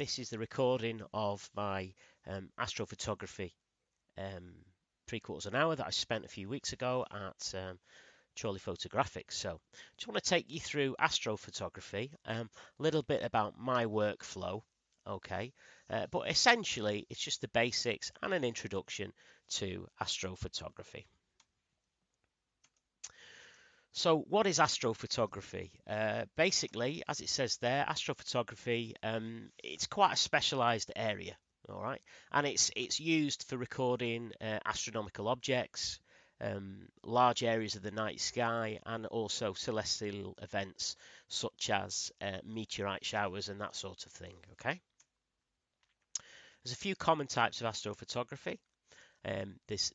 this is the recording of my astrophotography um, 3/4 an hour that I spent a few weeks ago at Chorley Photographic. So just want to take you through astrophotography, a little bit about my workflow, okay? But essentially it's just the basics and an introduction to astrophotography. So what is astrophotography? Basically, as it says there, astrophotography, it's quite a specialized area, all right? And it's used for recording astronomical objects, large areas of the night sky, and also celestial events such as meteorite showers and that sort of thing, okay? There's a few common types of astrophotography. There's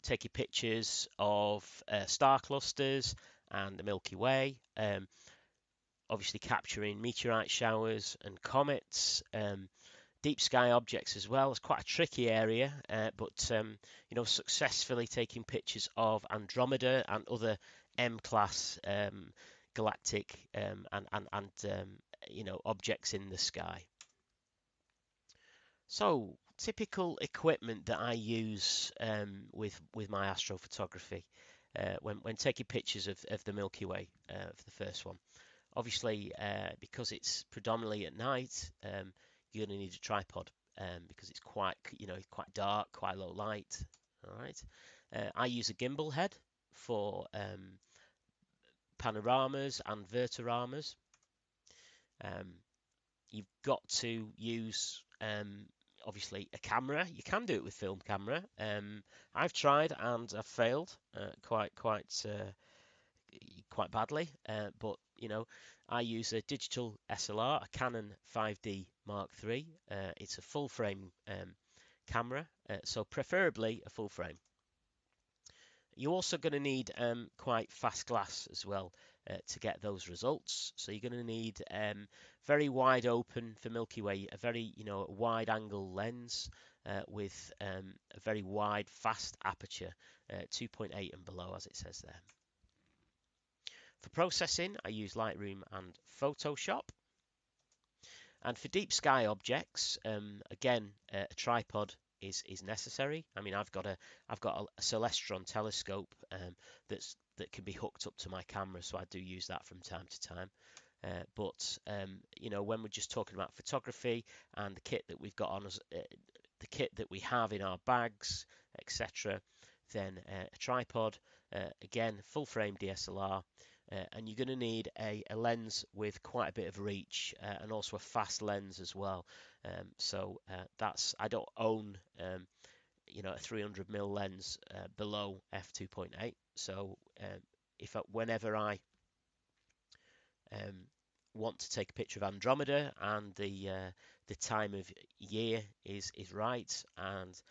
taking pictures of star clusters and the Milky Way, obviously capturing meteorite showers and comets, deep sky objects as well. It's quite a tricky area, but successfully taking pictures of Andromeda and other M-class galactic and objects in the sky. So, typical equipment that I use with my astrophotography when taking pictures of the Milky Way, for the first one. Obviously, because it's predominantly at night, you're going to need a tripod because it's quite dark, quite low light. All right. I use a gimbal head for panoramas and vertoramas. You've got to use obviously a camera. You can do it with film camera. I've tried and I've failed quite badly. But I use a digital SLR, a Canon 5D Mark III. It's a full frame camera, so preferably a full frame. You're also going to need quite fast glass as well to get those results. So you're going to need very wide open for Milky Way, a very wide angle lens with a very wide fast aperture, 2.8 and below as it says there. For processing, I use Lightroom and Photoshop. And for deep sky objects, again, a tripod is necessary. I mean, I've got a Celestron telescope that can be hooked up to my camera, so I do use that from time to time. But when we're just talking about photography and the kit that we've got on us, the kit that we have in our bags, etc., then a tripod, again, full frame DSLR. And you're going to need a lens with quite a bit of reach and also a fast lens as well. I don't own a 300mm lens below f2.8. So whenever I want to take a picture of Andromeda and the time of year is right and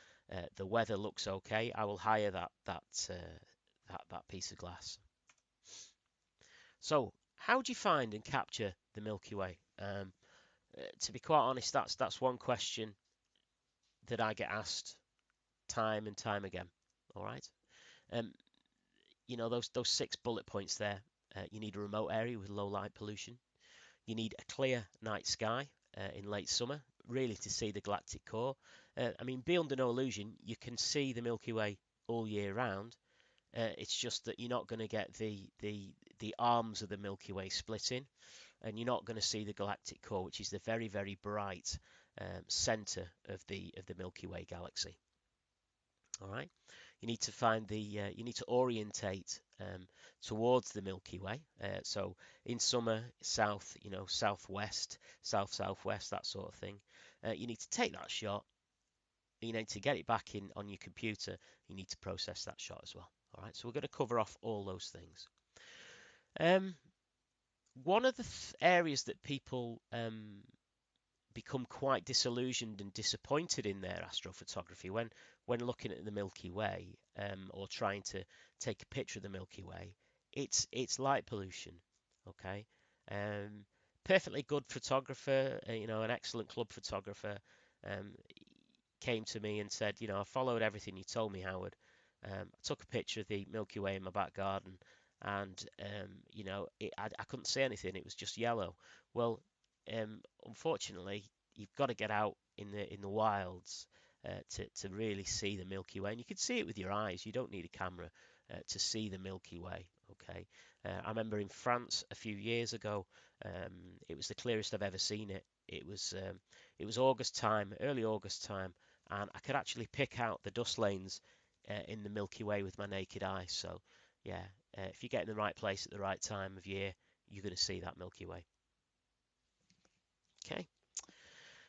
the weather looks okay, I will hire that piece of glass. So, how do you find and capture the Milky Way? To be quite honest, that's one question that I get asked time and time again. All right, those 6 bullet points there. You need a remote area with low light pollution. You need a clear night sky in late summer, really to see the galactic core. I mean, be under no illusion, you can see the Milky Way all year round. It's just that you're not going to get the arms of the Milky Way splitting, and you're not going to see the galactic core, which is the very, very bright center of the Milky Way galaxy. All right, you need to orientate towards the Milky Way. So in summer, southwest, southwest, that sort of thing. You need to take that shot. You need to get it back in on your computer. You need to process that shot as well. All right, so we're going to cover off all those things. One of the areas that people become quite disillusioned and disappointed in their astrophotography when looking at the Milky Way or trying to take a picture of the Milky Way, it's light pollution. Okay, perfectly good photographer, an excellent club photographer, came to me and said, I followed everything you told me, Howard. I took a picture of the Milky Way in my back garden, and I couldn't see anything. It was just yellow. Well, unfortunately, you've got to get out in the wilds to really see the Milky Way, and you can see it with your eyes. You don't need a camera to see the Milky Way. Okay, I remember in France a few years ago, it was the clearest I've ever seen it. It was August time, early August time, and I could actually pick out the dust lanes in the Milky Way with my naked eye. So, yeah, if you get in the right place at the right time of year, you're going to see that Milky Way. Okay.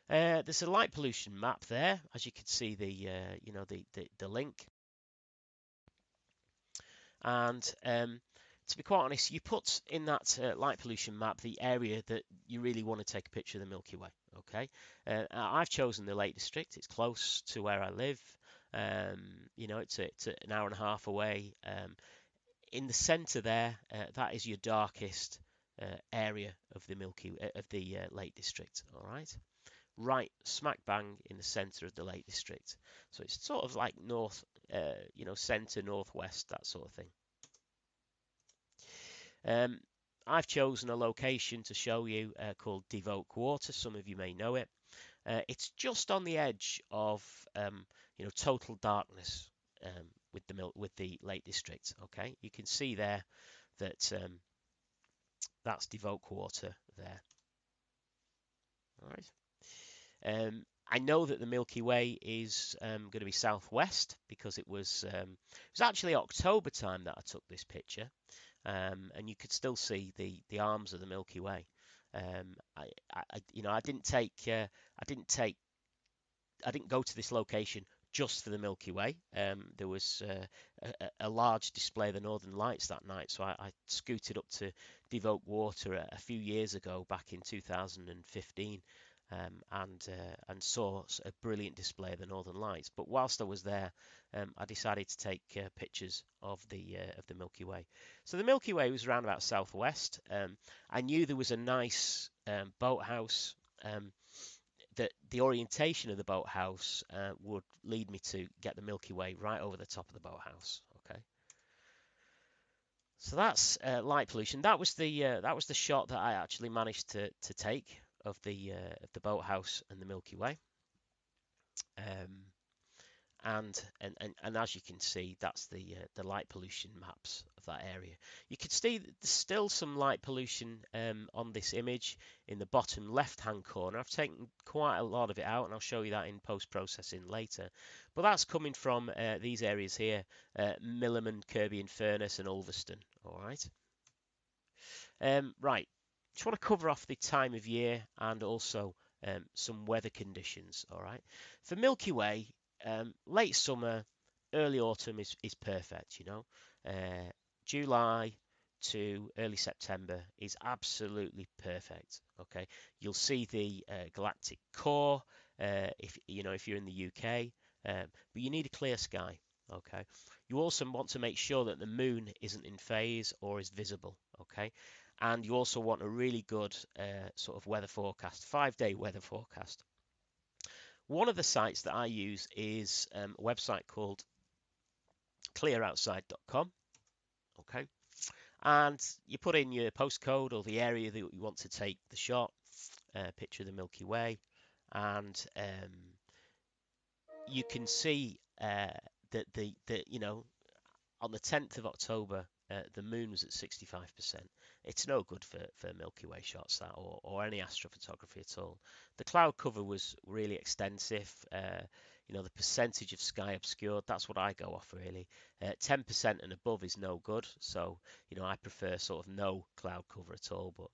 There's a light pollution map there, as you can see the link. And to be quite honest, you put in that light pollution map the area that you really want to take a picture of the Milky Way. Okay, I've chosen the Lake District. It's close to where I live. It's an hour and a half away. In the centre there, that is your darkest area of the Lake District. All right, smack bang in the centre of the Lake District. So it's sort of like north, centre, northwest, that sort of thing. I've chosen a location to show you called Devote Water. Some of you may know it. It's just on the edge of, total darkness with the Lake District. Okay, you can see there that that's Devote Water there. All right. I know that the Milky Way is going to be southwest because it was actually October time that I took this picture, and you could still see the arms of the Milky Way. I didn't go to this location just for the Milky Way. There was a large display of the Northern Lights that night, so I scooted up to Devote Water a few years ago, back in 2015. And saw a brilliant display of the Northern Lights. But whilst I was there, I decided to take pictures of the Milky Way. So the Milky Way was around about southwest. I knew there was a nice boathouse. That the orientation of the boathouse would lead me to get the Milky Way right over the top of the boathouse. Okay. So that's light pollution. That was the shot that I actually managed to take of the boathouse and the Milky Way. And as you can see, that's the light pollution maps of that area. You can see there's still some light pollution on this image in the bottom left-hand corner. I've taken quite a lot of it out, and I'll show you that in post-processing later. But that's coming from these areas here, Milliman, Kirby and Furness, and Ulverston. All right. Right. Just want to cover off the time of year and also some weather conditions. All right. For Milky Way, late summer, early autumn is perfect. July to early September is absolutely perfect. Okay. You'll see the galactic core if you're in the UK, but you need a clear sky. Okay. You also want to make sure that the moon isn't in phase or is visible. Okay. And you also want a really good sort of weather forecast, 5-day weather forecast. One of the sites that I use is a website called clearoutside.com. Okay. And you put in your postcode or the area that you want to take the shot, picture of the Milky Way, and you can see that on the 10th of October, the moon was at 65%. It's no good for Milky Way shots, that, or any astrophotography at all. The cloud cover was really extensive. The percentage of sky obscured, that's what I go off really. 10% and above is no good. So, I prefer sort of no cloud cover at all. But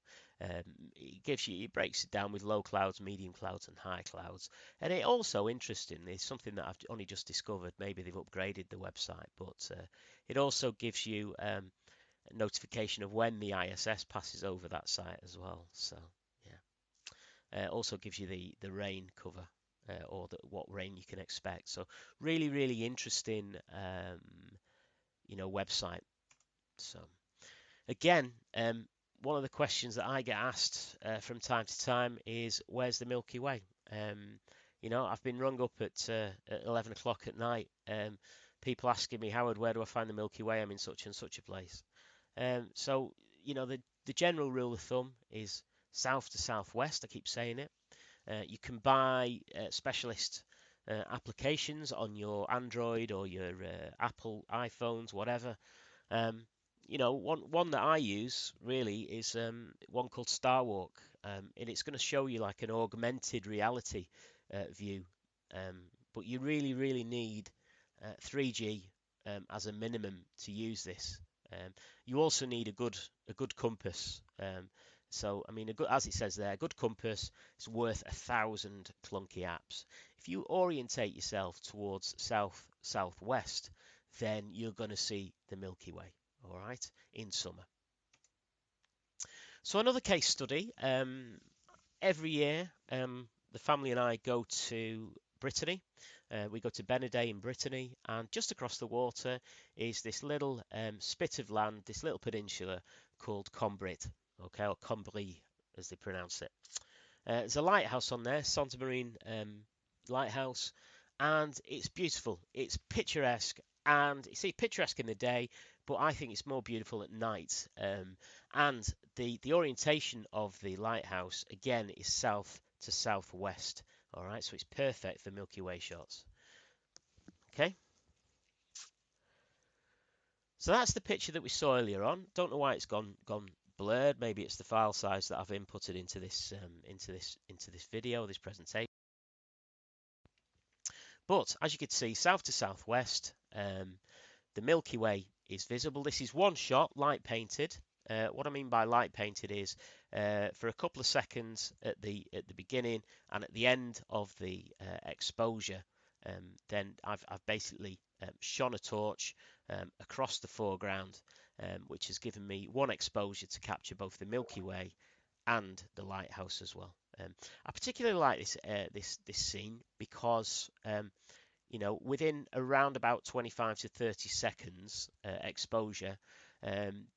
it breaks it down with low clouds, medium clouds, and high clouds. And it also, interestingly, is something that I've only just discovered. Maybe they've upgraded the website, but it also gives you a notification of when the ISS passes over that site as well. So, yeah. It also gives you the rain cover or what rain you can expect. So, really, really interesting, website. So, again, one of the questions that I get asked from time to time is, where's the Milky Way? I've been rung up at 11 o'clock at night. People asking me, Howard, where do I find the Milky Way? I'm in such and such a place. The general rule of thumb is south to southwest. I keep saying it. You can buy specialist applications on your Android or your Apple iPhones, whatever. Um, one that I use really is one called Starwalk, and it's going to show you like an augmented reality view. But you really need 3G as a minimum to use this. You also need a good compass. So I mean, as it says there, a good compass is worth 1,000 clunky apps. If you orientate yourself towards southwest, then you're going to see the Milky Way, all right, in summer. So another case study. Every year, the family and I go to Brittany. We go to Benidorm in Brittany, and just across the water is this little spit of land, this little peninsula called Combrit, okay, or Combry as they pronounce it. There's a lighthouse on there, Santa Marine Lighthouse, and it's beautiful. It's picturesque, and you see picturesque in the day, but I think it's more beautiful at night. And the orientation of the lighthouse again is south to southwest. All right, so it's perfect for Milky Way shots. Okay, so that's the picture that we saw earlier on. Don't know why it's gone blurred. Maybe it's the file size that I've inputted into this video, this presentation. But as you can see, south to southwest, the Milky Way is visible. This is one shot, light painted. What I mean by light painted is for a couple of seconds at the beginning and at the end of the exposure, then I've basically shone a torch across the foreground, which has given me one exposure to capture both the Milky Way and the lighthouse as well. I particularly like this scene because within around about 25 to 30 seconds exposure,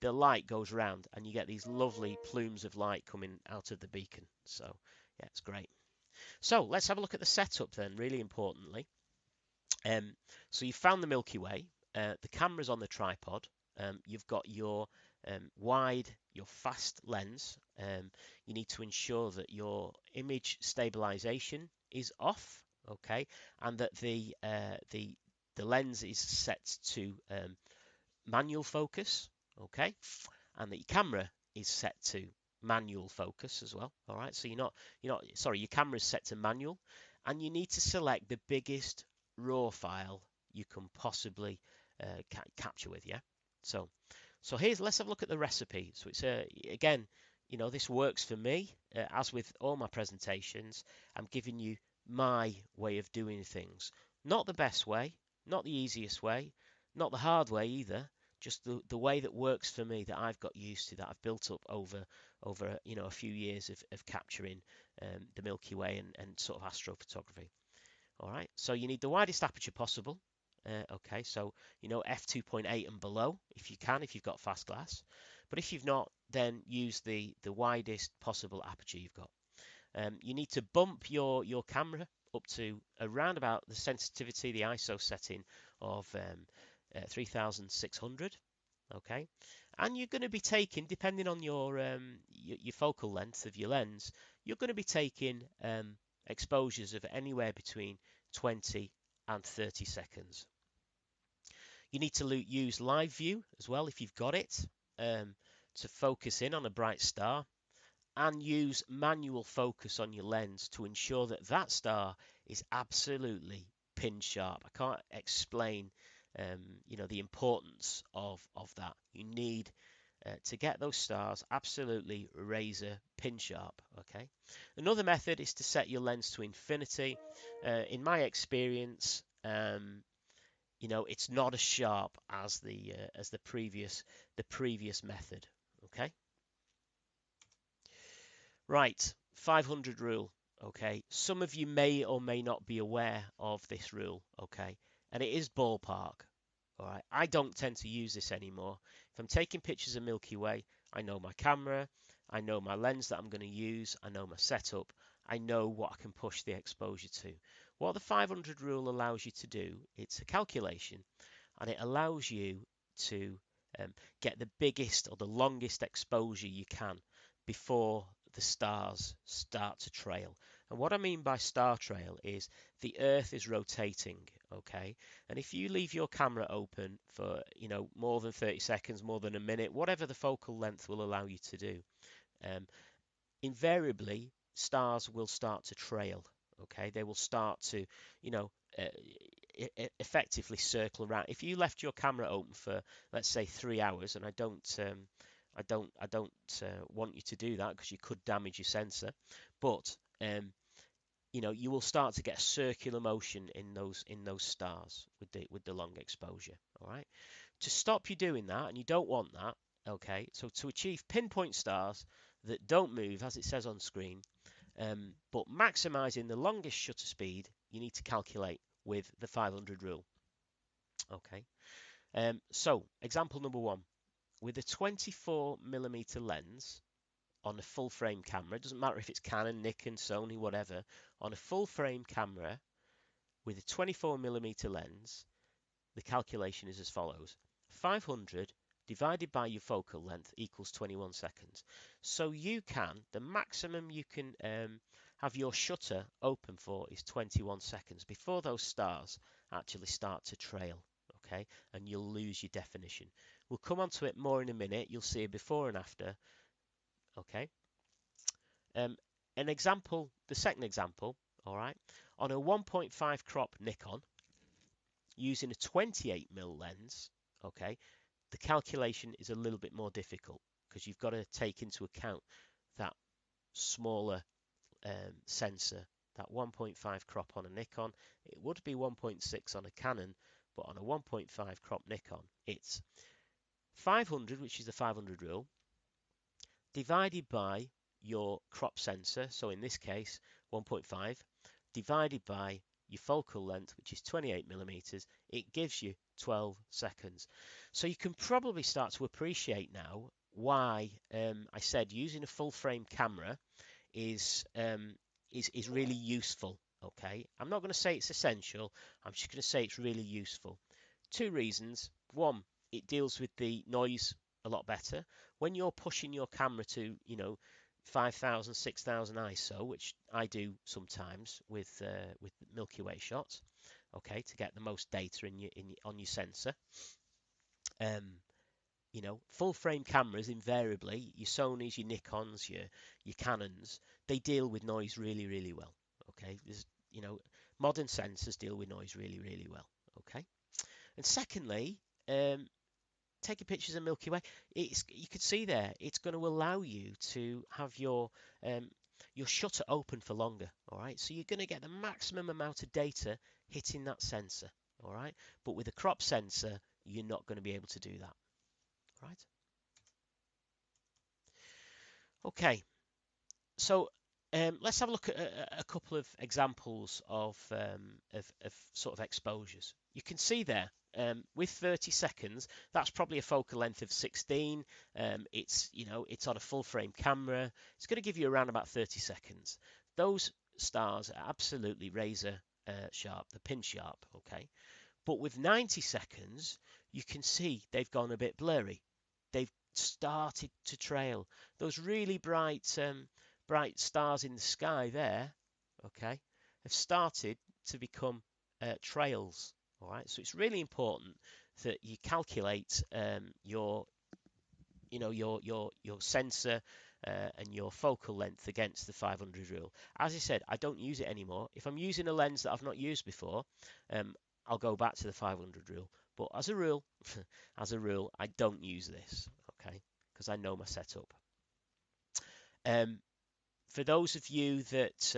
the light goes round and you get these lovely plumes of light coming out of the beacon. So yeah, it's great. So let's have a look at the setup then, really importantly. So you've found the Milky Way, the camera's on the tripod, you've got your wide, your fast lens. You need to ensure that your image stabilization is off, okay, and that the lens is set to manual focus, okay, and that your camera is set to manual focus as well. All right, so sorry, your camera is set to manual, and you need to select the biggest raw file you can possibly capture with. Yeah, so let's have a look at the recipe. So it's again, this works for me as with all my presentations. I'm giving you my way of doing things, not the best way, not the easiest way, not the hard way either. Just the way that works for me, that I've got used to, that I've built up over a few years of capturing the Milky Way and sort of astrophotography. All right, so you need the widest aperture possible. Okay, so f2.8 and below if you can, if you've got fast glass. But if you've not, then use the widest possible aperture you've got. You need to bump your camera up to around about the sensitivity, the ISO setting of 3600. Okay, and you're going to be taking, depending on your focal length of your lens, you're going to be taking exposures of anywhere between 20 and 30 seconds. You need to use live view as well if you've got it, to focus in on a bright star, and use manual focus on your lens to ensure that that star is absolutely pin sharp. I can't explain the importance of that. You need to get those stars absolutely razor pin sharp. Okay. Another method is to set your lens to infinity. In my experience, it's not as sharp as the previous method. Okay. Right, 500 rule. Okay, some of you may or may not be aware of this rule. Okay, and it is ballpark. All right, I don't tend to use this anymore. If I'm taking pictures of Milky Way, I know my camera, I know my lens that I'm going to use, I know my setup, I know what I can push the exposure to. What the 500 rule allows you to do, it's a calculation, and it allows you to get the biggest or the longest exposure you can before the stars start to trail. And what I mean by star trail is the Earth is rotating, okay? And if you leave your camera open for, more than 30 seconds, more than a minute, whatever the focal length will allow you to do, um, invariably stars will start to trail, okay? They will start to, you know, uh, effectively circle around. If you left your camera open for, let's say, 3 hours, and I don't want you to do that because you could damage your sensor, but you will start to get a circular motion in those stars with the long exposure. All right. To stop you doing that, and you don't want that, okay. So to achieve pinpoint stars that don't move, as it says on screen, but maximizing the longest shutter speed, you need to calculate with the 500 rule. Okay. So example number one, with a 24mm lens on a full frame camera, it doesn't matter if it's Canon, Nikon, Sony, whatever, on a full frame camera with a 24mm lens, the calculation is as follows. 500 divided by your focal length equals 21 seconds. So the maximum you can have your shutter open for is 21 seconds before those stars actually start to trail, okay? And you'll lose your definition. We'll come on to it more in a minute. You'll see a before and after, okay? The second example, all right, on a 1.5 crop Nikon, using a 28mm lens, okay, the calculation is a little bit more difficult because you've got to take into account that smaller sensor, that 1.5 crop on a Nikon. It would be 1.6 on a Canon, but on a 1.5 crop Nikon, it's 500, which is the 500 rule, divided by your crop sensor, so in this case 1.5, divided by your focal length, which is 28mm, it gives you 12 seconds. So you can probably start to appreciate now why I said using a full frame camera is really useful. Okay, I'm not going to say it's essential. I'm just going to say it's really useful. Two reasons. One, it deals with the noise a lot better. When you're pushing your camera to, 5,000, 6,000 ISO, which I do sometimes with Milky Way shots, okay, to get the most data on your sensor. Full frame cameras invariably, your Sonys, your Nikons, your Canons, they deal with noise really, really well. Okay, modern sensors deal with noise really, really well. Okay, and secondly, taking pictures of Milky Way, you can see there, it's going to allow you to have your shutter open for longer. All right, so you're going to get the maximum amount of data hitting that sensor. All right, but with a crop sensor, you're not going to be able to do that. Right. Okay, so let's have a look at a couple of examples of sort of exposures. You can see there with 30 seconds, that's probably a focal length of 16. It's on a full frame camera. It's going to give you around about 30 seconds. Those stars are absolutely razor sharp, the pin sharp, okay? But with 90 seconds, you can see they've gone a bit blurry. They've started to trail. Those really bright stars in the sky there, okay, have started to become trails. All right, so it's really important that you calculate your sensor and your focal length against the 500 rule. As I said, I don't use it anymore. If I'm using a lens that I've not used before, I'll go back to the 500 rule. But as a rule, I don't use this, okay, because I know my setup. For those of you that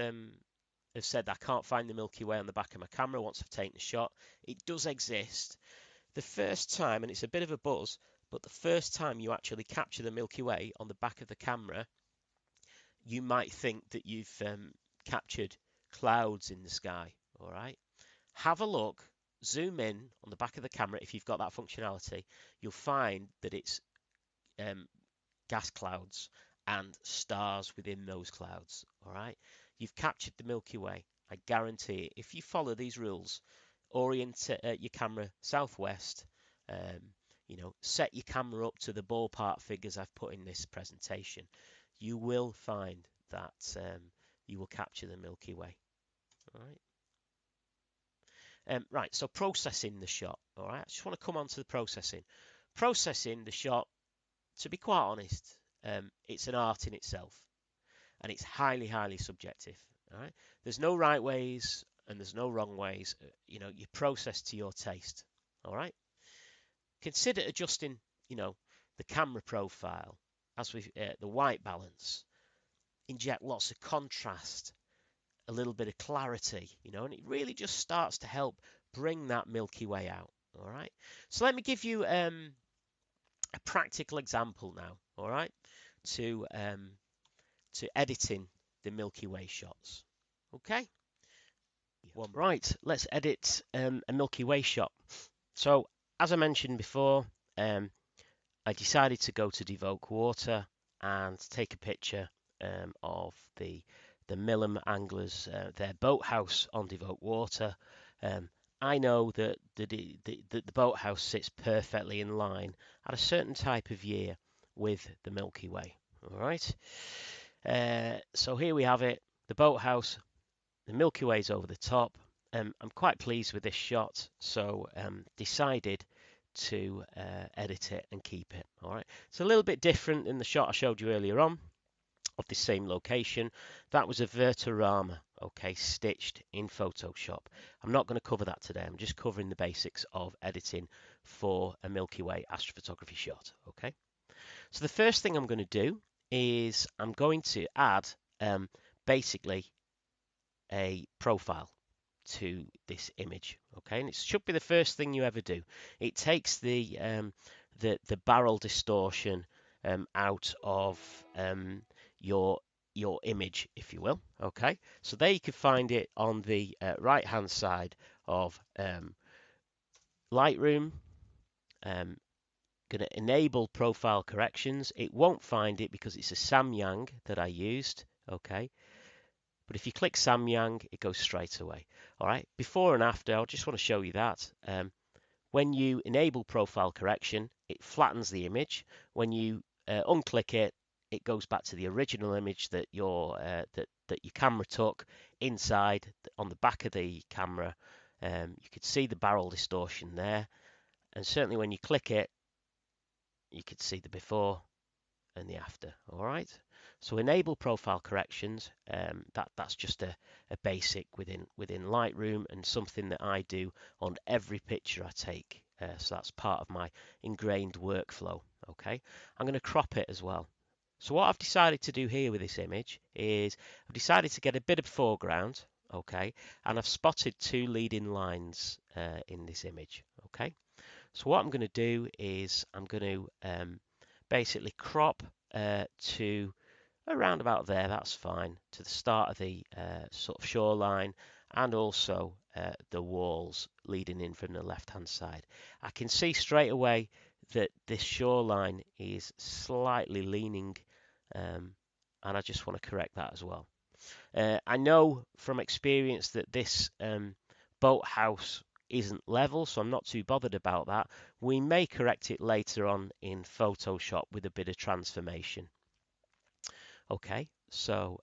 have said I can't find the Milky Way on the back of my camera once I've taken a shot, it does exist. The first time, and it's a bit of a buzz, but the first time you actually capture the Milky Way on the back of the camera, you might think that you've captured clouds in the sky. All right, have a look, zoom in on the back of the camera. If you've got that functionality, you'll find that it's gas clouds and stars within those clouds. All right, you've captured the Milky Way. I guarantee it. If you follow these rules, orient your camera southwest. Set your camera up to the ballpark figures I've put in this presentation. You will find that you will capture the Milky Way. All right. Right, so processing the shot. All right, I just want to come on to the processing. Processing the shot, to be quite honest, it's an art in itself, and it's highly, highly subjective. All right, there's no right ways and there's no wrong ways. You process to your taste. All right. Consider adjusting, the camera profile as we the white balance. Inject lots of contrast, a little bit of clarity, and it really just starts to help bring that Milky Way out. All right. So let me give you a practical example now. All right, to editing the Milky Way shots. Okay. Right. Let's edit a Milky Way shot. So as I mentioned before, I decided to go to Devoke Water and take a picture of the Millam anglers, their boathouse on Devoke Water. I know that the boathouse sits perfectly in line at a certain type of year with the Milky Way. All right. So here we have it, the boathouse, the Milky Way's over the top. I'm quite pleased with this shot, so decided to edit it and keep it. All right, it's a little bit different in the shot I showed you earlier on of the same location. That was a Vertorama, okay, stitched in Photoshop. I'm not going to cover that today. I'm just covering the basics of editing for a Milky Way astrophotography shot. Okay, so the first thing I'm going to do is I'm going to add basically a profile to this image. Okay, and it should be the first thing you ever do. It takes the barrel distortion out of your image, if you will. Okay, so there you can find it on the right hand side of Lightroom. Going to enable profile corrections. It won't find it because it's a Samyang that I used. Okay, but if you click Samyang, it goes straight away. All right, before and after, I just want to show you that. When you enable profile correction, it flattens the image. When you unclick it, it goes back to the original image that your camera took inside on the back of the camera. You could see the barrel distortion there, and certainly when you click it, you could see the before and the after. All right. So enable profile corrections. That's just a basic within Lightroom and something that I do on every picture I take. So that's part of my ingrained workflow. Okay. I'm going to crop it as well. So what I've decided to do here with this image is I've decided to get a bit of foreground. Okay. And I've spotted two leading lines in this image. Okay. So what I'm going to do is I'm going to basically crop to around about there, that's fine, to the start of the sort of shoreline and also the walls leading in from the left hand side. I can see straight away that this shoreline is slightly leaning, and I just want to correct that as well. I know from experience that this boathouse isn't level, so I'm not too bothered about that. We may correct it later on in Photoshop with a bit of transformation. Okay, so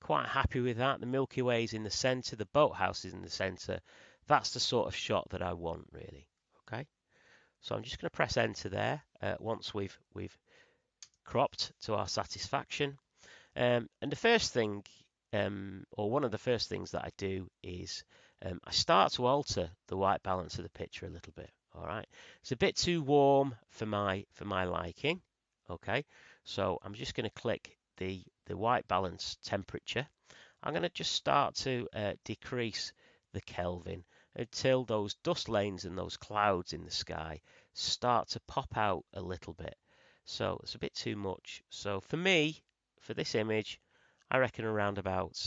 quite happy with that. The Milky Way is in the center, the boathouse is in the center. That's the sort of shot that I want, really. Okay, so I'm just going to press enter there once we've cropped to our satisfaction. And the first thing, or one of the first things that I do is I start to alter the white balance of the picture a little bit. All right, it's a bit too warm for my liking. Okay, so I'm just going to click the white balance temperature. I'm going to just start to decrease the Kelvin until those dust lanes and those clouds in the sky start to pop out a little bit. So it's a bit too much. So for me, for this image, I reckon around about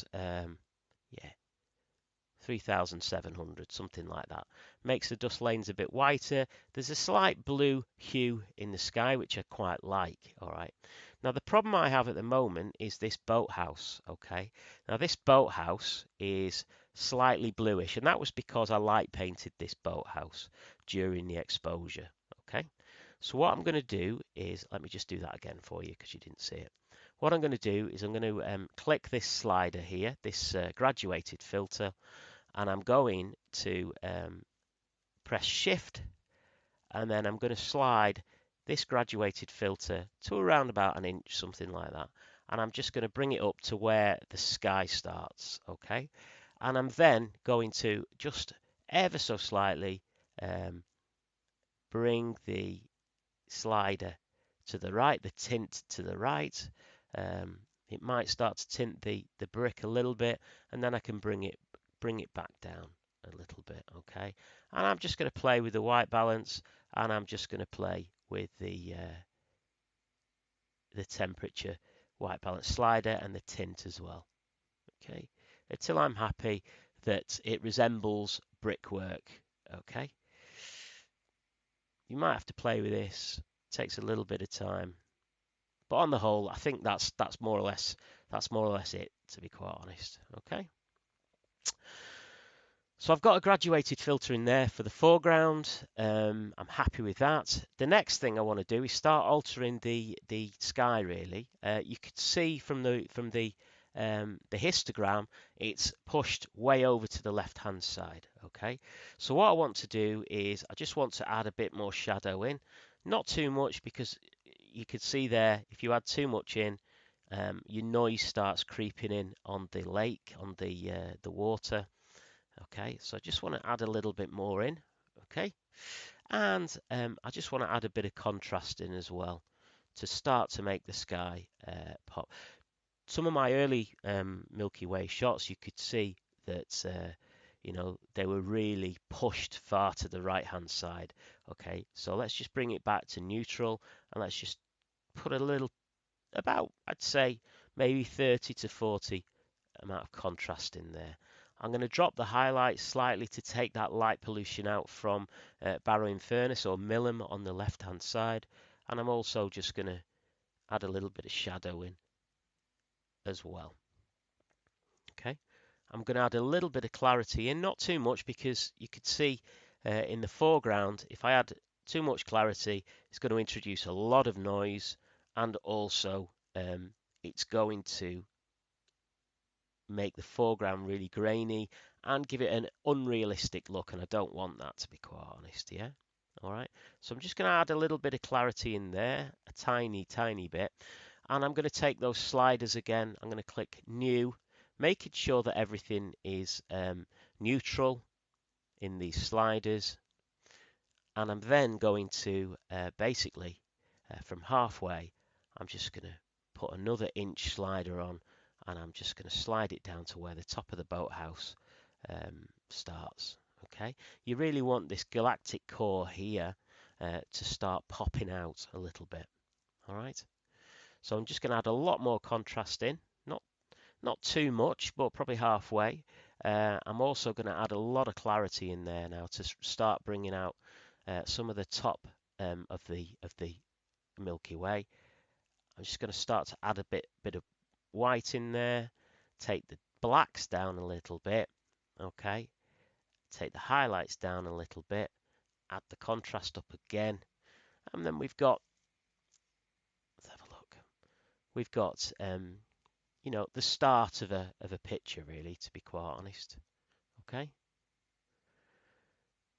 3,700, something like that. Makes the dust lanes a bit whiter. There's a slight blue hue in the sky, which I quite like. All right. Now the problem I have at the moment is this boathouse. Okay. Now this boathouse is slightly bluish, and that was because I light painted this boathouse during the exposure. Okay. So what I'm going to do is, let me just do that again for you because you didn't see it. what I'm going to do is I'm going to click this slider here, this graduated filter, and I'm going to press Shift, and then I'm going to slide this graduated filter to around about an inch, something like that. And I'm just going to bring it up to where the sky starts, okay? And I'm then going to just ever so slightly bring the slider to the right, the tint to the right. It might start to tint the brick a little bit, and then I can bring it back down a little bit, okay? And I'm just going to play with the white balance, and I'm just going to play with the temperature white balance slider and the tint as well, okay? Until I'm happy that it resembles brickwork, okay? You might have to play with this. It takes a little bit of time. But on the whole, I think that's more or less it, to be quite honest. Okay. So I've got a graduated filter in there for the foreground. I'm happy with that. The next thing I want to do is start altering the sky. Really, you could see from the histogram, it's pushed way over to the left-hand side. Okay. So what I want to do is I just want to add a bit more shadow in, not too much, because you could see there if you add too much in, your noise starts creeping in on the lake, on the water. Okay, so I just want to add a little bit more in, okay, and I just want to add a bit of contrast in as well to start to make the sky pop. Some of my early Milky Way shots, you could see that they were really pushed far to the right hand side. Okay, so let's just bring it back to neutral, and let's just put a little, about, I'd say maybe 30 to 40 amount of contrast in there. I'm going to drop the highlights slightly to take that light pollution out from Barrowing Furnace or Millam on the left hand side, and I'm also just going to add a little bit of shadow in as well. Okay, I'm going to add a little bit of clarity in, not too much, because you could see in the foreground, if I add too much clarity, it's going to introduce a lot of noise, and also it's going to make the foreground really grainy and give it an unrealistic look, and I don't want that, to be quite honest. Yeah, all right, so I'm just going to add a little bit of clarity in there, a tiny bit, and I'm going to take those sliders again. I'm going to click new, making sure that everything is neutral in these sliders, and I'm then going to basically from halfway, I'm just going to put another inch slider on, and I'm just going to slide it down to where the top of the boathouse starts. Okay, you really want this galactic core here to start popping out a little bit. All right, so I'm just going to add a lot more contrast in, not too much, but probably halfway. I'm also going to add a lot of clarity in there now to start bringing out some of the top of the Milky Way. I'm just going to start to add a bit of white in there, take the blacks down a little bit, okay, take the highlights down a little bit, add the contrast up again, and then we've got, let's have a look, we've got the start of a picture, really, to be quite honest. Okay,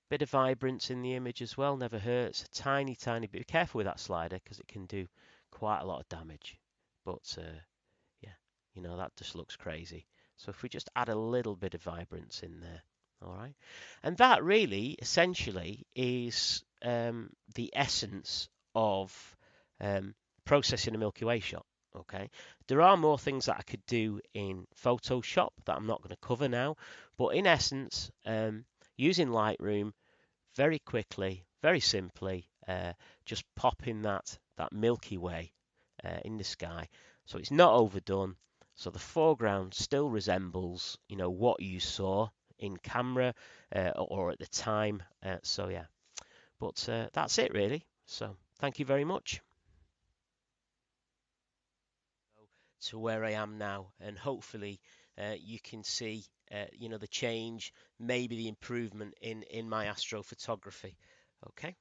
bit of vibrance in the image as well, never hurts. A tiny bit. Be careful with that slider because it can do quite a lot of damage, but yeah, that just looks crazy. So if we just add a little bit of vibrance in there, all right, and that really essentially is the essence of processing a Milky Way shot. Okay, there are more things that I could do in Photoshop that I'm not going to cover now, but in essence, using Lightroom, very quickly, very simply, just popping that Milky Way in the sky, so it's not overdone. So the foreground still resembles, what you saw in camera or at the time. So yeah, but that's it really. So thank you very much. To where I am now, and hopefully you can see the change, maybe the improvement in my astrophotography. Okay.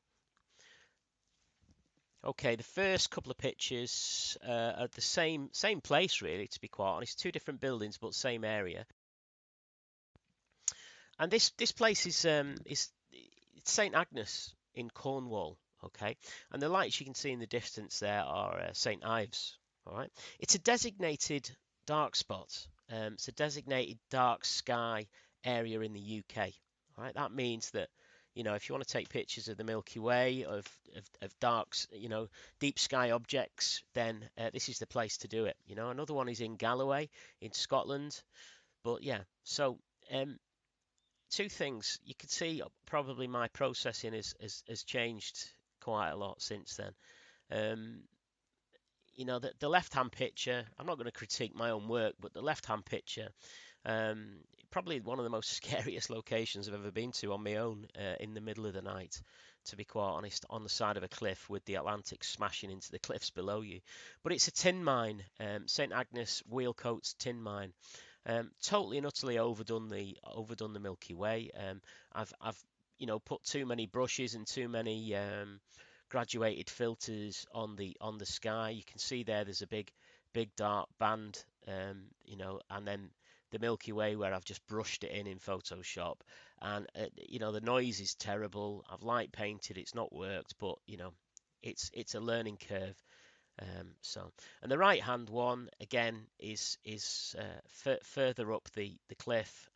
Okay, the first couple of pictures are the same place really, to be quite honest. Two different buildings, but same area. And this place is it's St Agnes in Cornwall. Okay, and the lights you can see in the distance there are St Ives. All right, it's a designated dark spot. It's a designated dark sky area in the UK. All right, that means that if you want to take pictures of the Milky Way, of darks, deep sky objects, then this is the place to do it. Another one is in Galloway in Scotland. But yeah, so um, two things. You can see probably my processing has changed quite a lot since then. Um, the left-hand picture, I'm not going to critique my own work, but the left-hand picture, um, probably one of the most scariest locations I've ever been to on my own in the middle of the night, to be quite honest, on the side of a cliff with the Atlantic smashing into the cliffs below you. But it's a tin mine, St Agnes Wheelcoats tin mine. Totally and utterly overdone the Milky Way. I've put too many brushes and too many graduated filters on the sky. You can see there's a big dark band, and then the Milky Way where I've just brushed it in Photoshop, and the noise is terrible. I've light painted, it's not worked, but it's a learning curve. And the right hand one again is further up the cliff.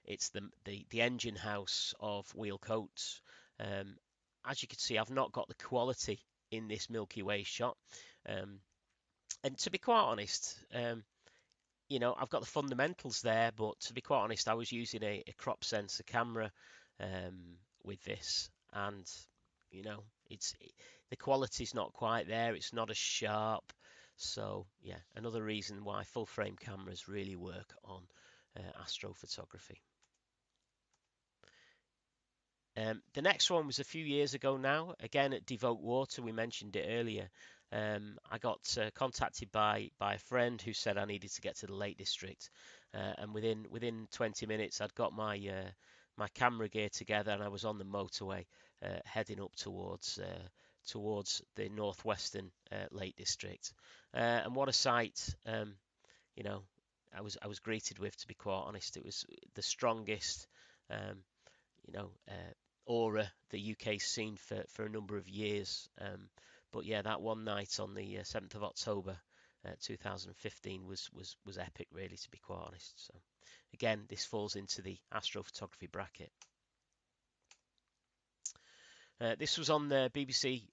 It's the engine house of Wheelcoats. Um, as you can see, I've not got the quality in this Milky Way shot. Um, and to be quite honest, I've got the fundamentals there, but to be quite honest, I was using a crop sensor camera with this, and it's the quality's not quite there. It's not as sharp. So yeah, another reason why full frame cameras really work on astrophotography. The next one was a few years ago now, again at Devote Water. We mentioned it earlier. I got contacted by a friend who said I needed to get to the Lake District, and within 20 minutes I'd got my camera gear together and I was on the motorway heading up towards the northwestern Lake District. And what a sight, you know, I was greeted with, to be quite honest. It was the strongest. Um, aura the UK's seen for a number of years. But yeah, that one night on the 7th of October 2015 was epic, really, to be quite honest. So again, this falls into the astrophotography bracket. This was on the BBC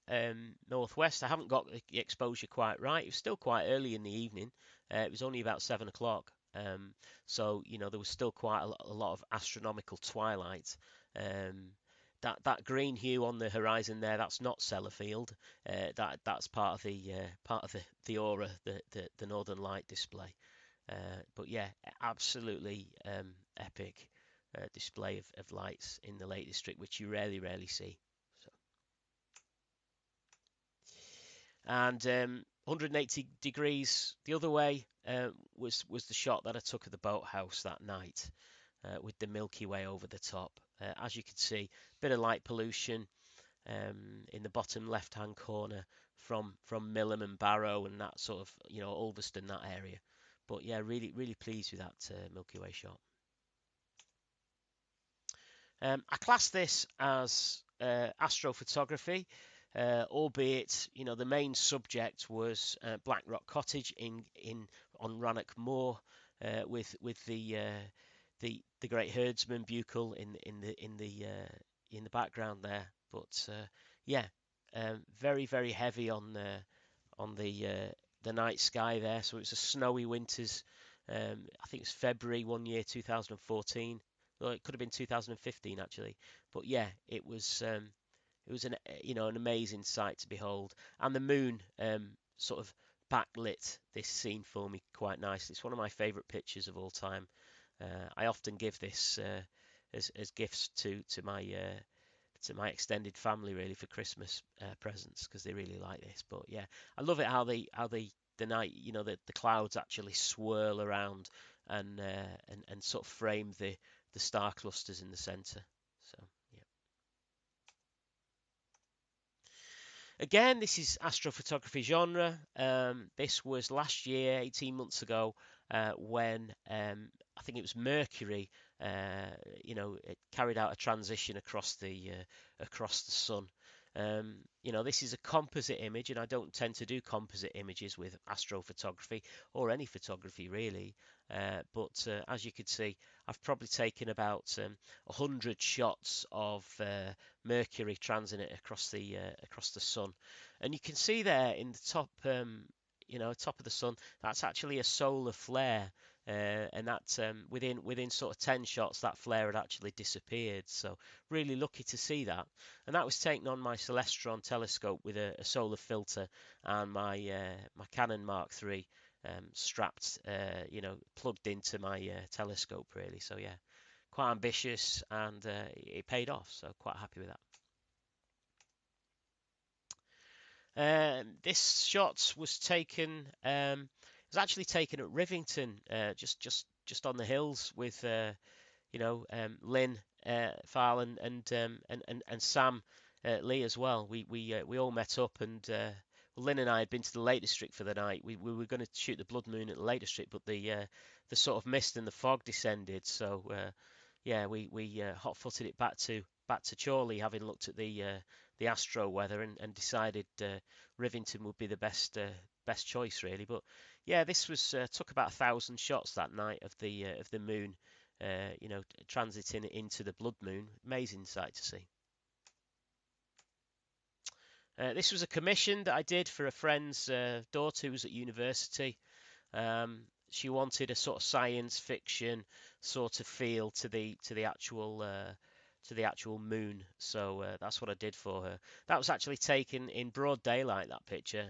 Northwest. I haven't got the exposure quite right. It was still quite early in the evening. It was only about 7 o'clock. So there was still quite a lot of astronomical twilight. Um, that green hue on the horizon there, that's not Sellafield. That's part of the aura, the Northern Light display. But yeah, absolutely epic display of lights in the Lake District, which you rarely see. So, and 180 degrees the other way was the shot that I took of the boathouse that night with the Milky Way over the top. As you can see, bit of light pollution in the bottom left-hand corner from Millom and Barrow and that sort of Ulverston, that area. But yeah, really pleased with that Milky Way shot. I class this as astrophotography, albeit the main subject was Blackrock Cottage on Rannoch Moor with the great herdsman buccal in the background there. But yeah, very heavy on the night sky there. So it was a snowy winters. I think it was February one year, 2014. Well, it could have been 2015 actually. But yeah, it was an amazing sight to behold, and the moon sort of backlit this scene for me quite nicely. It's one of my favourite pictures of all time. I often give this as gifts to my extended family, really, for Christmas presents, because they really like this. But yeah, I love it how the night, the clouds actually swirl around and sort of frame the star clusters in the centre. So yeah. Again, this is astrophotography genre. This was last year, 18 months ago, when I think it was Mercury, it carried out a transition across the sun. This is a composite image, and I don't tend to do composite images with astrophotography or any photography really. But as you can see, I've probably taken about 100 shots of Mercury transiting across the sun, and you can see there in the top, top of the sun, that's actually a solar flare. And that within sort of 10 shots, that flare had actually disappeared. So really lucky to see that. And that was taken on my Celestron telescope with a solar filter and my Canon Mark III strapped, plugged into my telescope really. So yeah, quite ambitious, and it paid off. So quite happy with that. This shot was actually taken at Rivington, just on the hills with Lynn Farl and Sam Lee as well. We all met up, and Lynn and I had been to the Lake District for the night. We were going to shoot the Blood Moon at the Lake District, but the sort of mist and the fog descended. So yeah, we hot-footed it back to Chorley, having looked at the astro weather, and decided Rivington would be the best choice really. But yeah, this was took about 1,000 shots that night of the moon, transiting into the blood moon. Amazing sight to see. This was a commission that I did for a friend's daughter who was at university. She wanted a sort of science fiction sort of feel to the actual moon, so that's what I did for her. That was actually taken in broad daylight. That picture.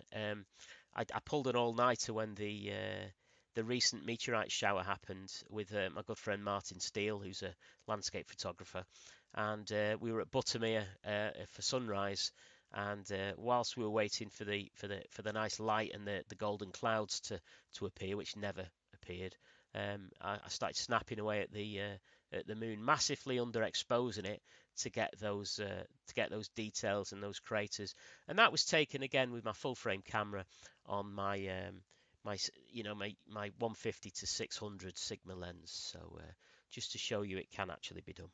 I pulled an all-nighter when the recent meteorite shower happened with my good friend Martin Steele, who's a landscape photographer, and we were at Buttermere for sunrise. And whilst we were waiting for the nice light and the golden clouds to appear, which never appeared, I started snapping away at the moon, massively underexposing it to get those details and those craters. And that was taken again with my full frame camera on my 150 to 600 Sigma lens. So just to show you it can actually be done.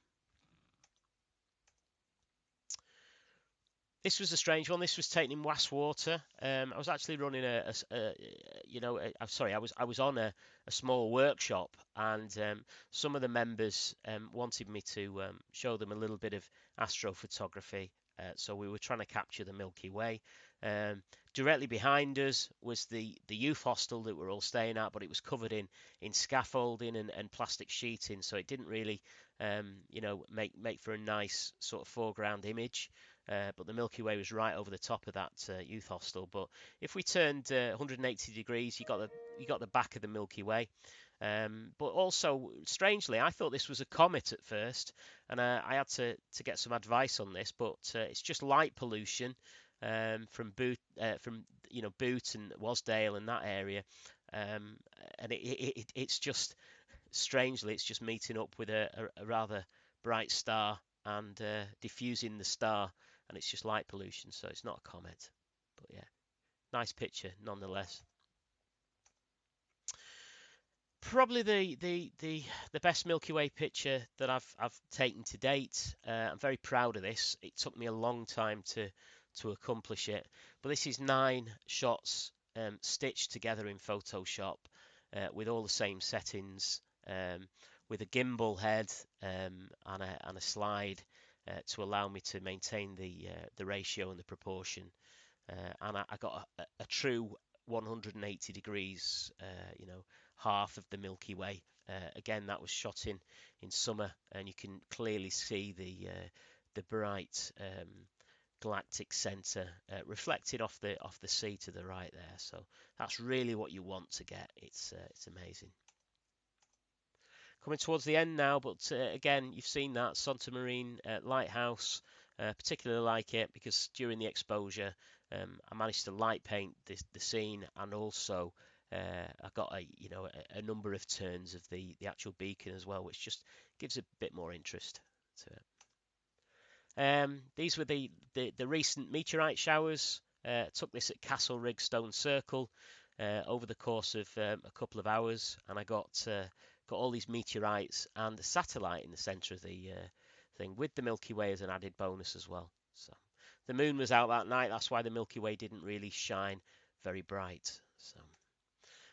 This was a strange one. This was taken in Westwater. I was actually running I was on a small workshop, and some of the members wanted me to show them a little bit of astrophotography. So we were trying to capture the Milky Way. Directly behind us was the youth hostel that we're all staying at, but it was covered in scaffolding and plastic sheeting, so it didn't really make for a nice sort of foreground image. But the Milky Way was right over the top of that youth hostel. But if we turned 180 degrees, you got the back of the Milky Way. But also, strangely, I thought this was a comet at first, and I had to get some advice on this. But it's just light pollution from Boot and Wasdale and that area, and it's just strangely, it's just meeting up with a rather bright star and diffusing the star, and it's just light pollution, so it's not a comet. But yeah, nice picture nonetheless. Probably the best Milky Way picture that I've taken to date. I'm very proud of this. It took me a long time to accomplish it, but this is 9 shots stitched together in Photoshop with all the same settings, with a gimbal head and a slide to allow me to maintain the ratio and the proportion. And I got a true 180 degrees, half of the Milky Way. Again, that was shot in summer, and you can clearly see the bright galactic center reflected off the sea to the right there. So that's really what you want to get. It's amazing. Coming towards the end now, but again, you've seen that Santa Marine lighthouse. Particularly like it because during the exposure, I managed to light paint the scene, and also I got a number of turns of the actual beacon as well, which just gives a bit more interest to it. These were the recent meteorite showers Took this at Castle Rig Stone Circle over the course of a couple of hours, and I got all these meteorites and a satellite in the centre of the thing, with the Milky Way as an added bonus as well. So the moon was out that night. That's why the Milky Way didn't really shine very bright. So.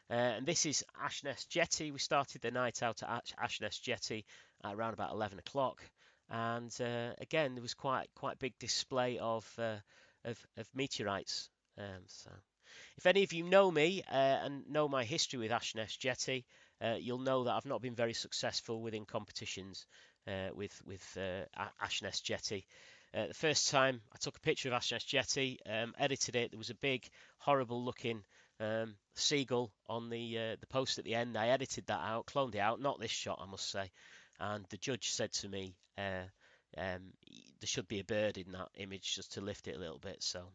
And this is Ashness Jetty. We started the night out at Ashness Jetty at around about 11 o'clock, and again there was quite big display of meteorites. So, if any of you know me and know my history with Ashness Jetty, you'll know that I've not been very successful within competitions with Ashness Jetty. The first time I took a picture of Ashness Jetty, edited it. There was a big, horrible-looking seagull on the post at the end. I edited that out, cloned it out. Not this shot, I must say. And the judge said to me, there should be a bird in that image just to lift it a little bit. So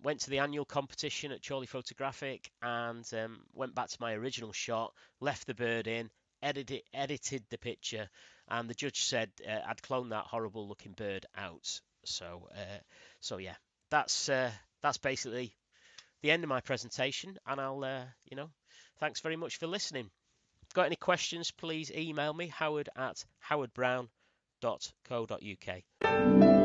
went to the annual competition at Chorley Photographic and went back to my original shot, left the bird in, edited the picture, and the judge said I'd cloned that horrible looking bird out. So yeah, that's basically the end of my presentation, and I'll thanks very much for listening. Got any questions, please email me, howard@howardbrown.co.uk.